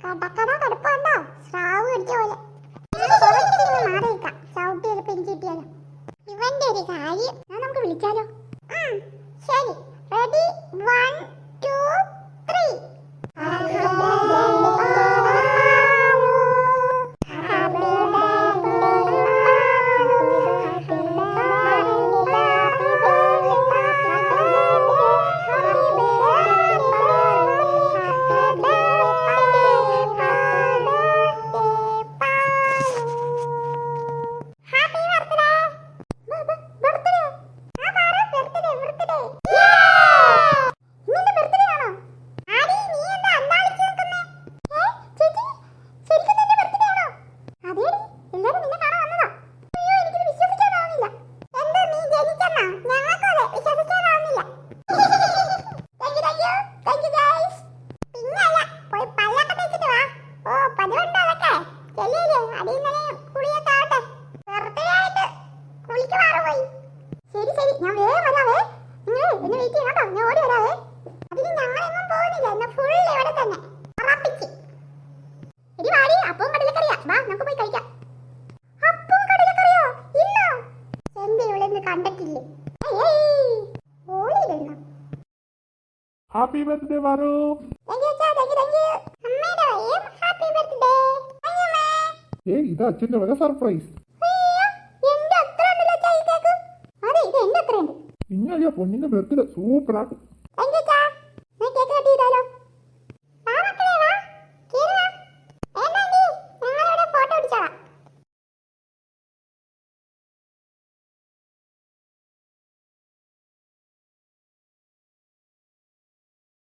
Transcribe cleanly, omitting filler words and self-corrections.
കടക്കട കടുപ്പുണ്ടോ? സ്രാവ് കടിച്ച പോലെ മാറിയിക്കാം. ചവിട്ടി പെഞ്ചിട്ടിയാലോ. ഇവന്റെ ഒരു കാര്യം നമുക്ക് വിളിച്ചാലോ? ശരി, റെഡി, 1 2 3. Happy birthday വാറു. ഇത് അച്ഛന്റെ വക സർപ്രൈസ്. ഇന്നല്ല പൊന്നിന്റെ ബർത്ത്ഡേ സൂപ്പർ ആക്കും.